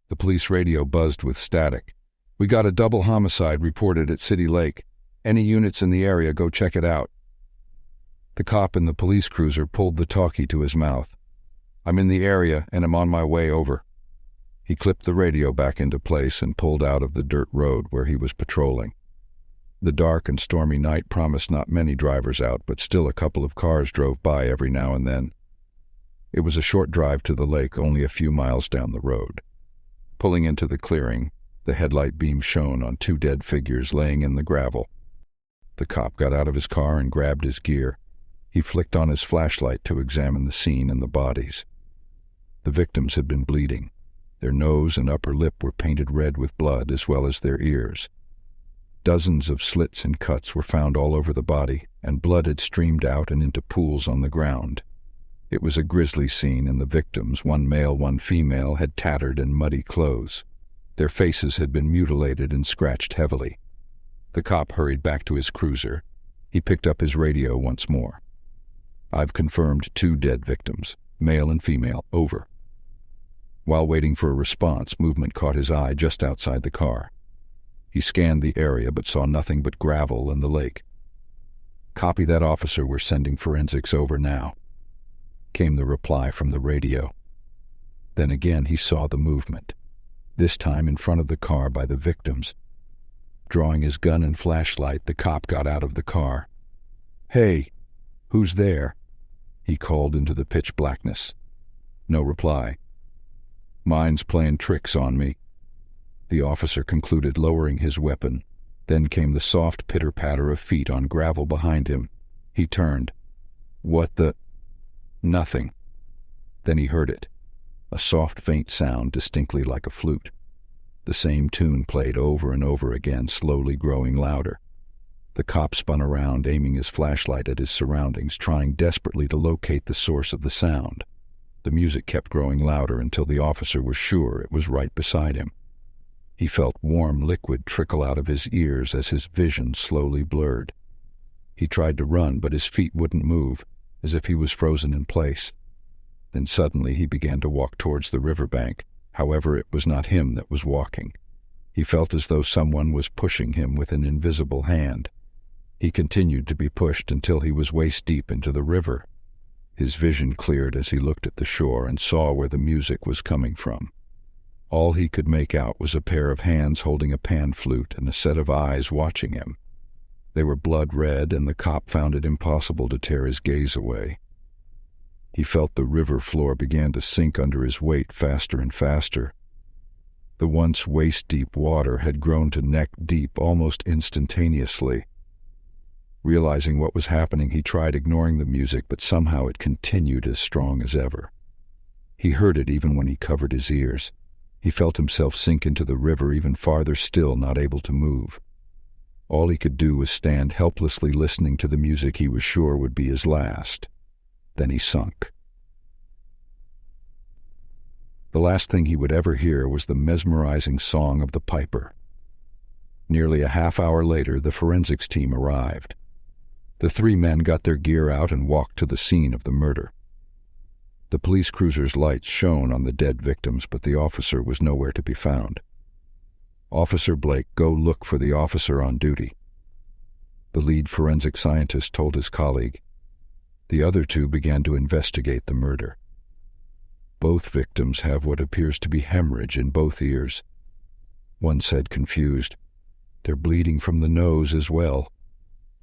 The police radio buzzed with static. "We got a double homicide reported at City Lake. Any units in the area, go check it out." The cop in the police cruiser pulled the talkie to his mouth. "I'm in the area and am on my way over." He clipped the radio back into place and pulled out of the dirt road where he was patrolling. The dark and stormy night promised not many drivers out, but still a couple of cars drove by every now and then. It was a short drive to the lake, only a few miles down the road. Pulling into the clearing, the headlight beam shone on two dead figures laying in the gravel. The cop got out of his car and grabbed his gear. He flicked on his flashlight to examine the scene and the bodies. The victims had been bleeding. Their nose and upper lip were painted red with blood, as well as their ears. Dozens of slits and cuts were found all over the body, and blood had streamed out and into pools on the ground. It was a grisly scene, and the victims, one male, one female, had tattered and muddy clothes. Their faces had been mutilated and scratched heavily. The cop hurried back to his cruiser. He picked up his radio once more. "I've confirmed 2 dead victims, male and female, over." While waiting for a response, movement caught his eye just outside the car. He scanned the area but saw nothing but gravel and the lake. "Copy that, officer. We're sending forensics over now," came the reply from the radio. Then again he saw the movement, this time in front of the car by the victims. Drawing his gun and flashlight, the cop got out of the car. "Hey, who's there?" he called into the pitch blackness. No reply. "Mine's playing tricks on me," the officer concluded, lowering his weapon. Then came the soft pitter-patter of feet on gravel behind him. He turned. "What the—" Nothing. Then he heard it. A soft, faint sound, distinctly like a flute. The same tune played over and over again, slowly growing louder. The cop spun around, aiming his flashlight at his surroundings, trying desperately to locate the source of the sound. The music kept growing louder until the officer was sure it was right beside him. He felt warm liquid trickle out of his ears as his vision slowly blurred. He tried to run, but his feet wouldn't move, as if he was frozen in place. Then suddenly he began to walk towards the riverbank. However, it was not him that was walking. He felt as though someone was pushing him with an invisible hand. He continued to be pushed until he was waist-deep into the river. His vision cleared as he looked at the shore and saw where the music was coming from. All he could make out was a pair of hands holding a pan flute and a set of eyes watching him. They were blood red, and the cop found it impossible to tear his gaze away. He felt the river floor began to sink under his weight faster and faster. The once waist-deep water had grown to neck-deep almost instantaneously. Realizing what was happening, he tried ignoring the music, but somehow it continued as strong as ever. He heard it even when he covered his ears. He felt himself sink into the river even farther still, not able to move. All he could do was stand helplessly listening to the music he was sure would be his last. Then he sunk. The last thing he would ever hear was the mesmerizing song of the piper. Nearly a half-hour later, the forensics team arrived. The 3 men got their gear out and walked to the scene of the murder. The police cruiser's lights shone on the dead victims, but the officer was nowhere to be found. "Officer Blake, go look for the officer on duty," the lead forensic scientist told his colleague. The other 2 began to investigate the murder. "Both victims have what appears to be hemorrhage in both ears," one said, confused. "They're bleeding from the nose as well,"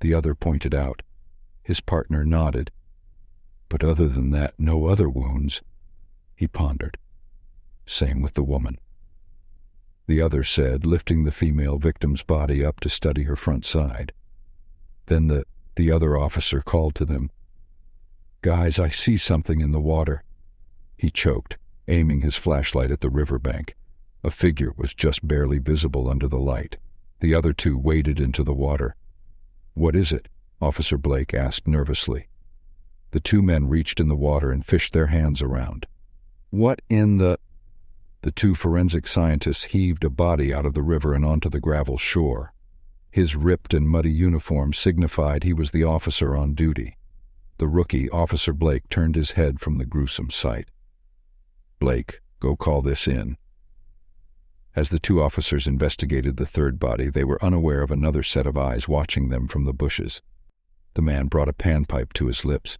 the other pointed out. His partner nodded. "But other than that, no other wounds," he pondered. "Same with the woman," the other said, lifting the female victim's body up to study her front side. Then the other officer called to them. "Guys, I see something in the water." He choked, aiming his flashlight at the riverbank. A figure was just barely visible under the light. The other 2 waded into the water. "What is it?" Officer Blake asked nervously. The 2 men reached in the water and fished their hands around. "What in the—" The 2 forensic scientists heaved a body out of the river and onto the gravel shore. His ripped and muddy uniform signified he was the officer on duty. The rookie, Officer Blake, turned his head from the gruesome sight. "Blake, go call this in." As the two officers investigated the third body, they were unaware of another set of eyes watching them from the bushes. The man brought a panpipe to his lips.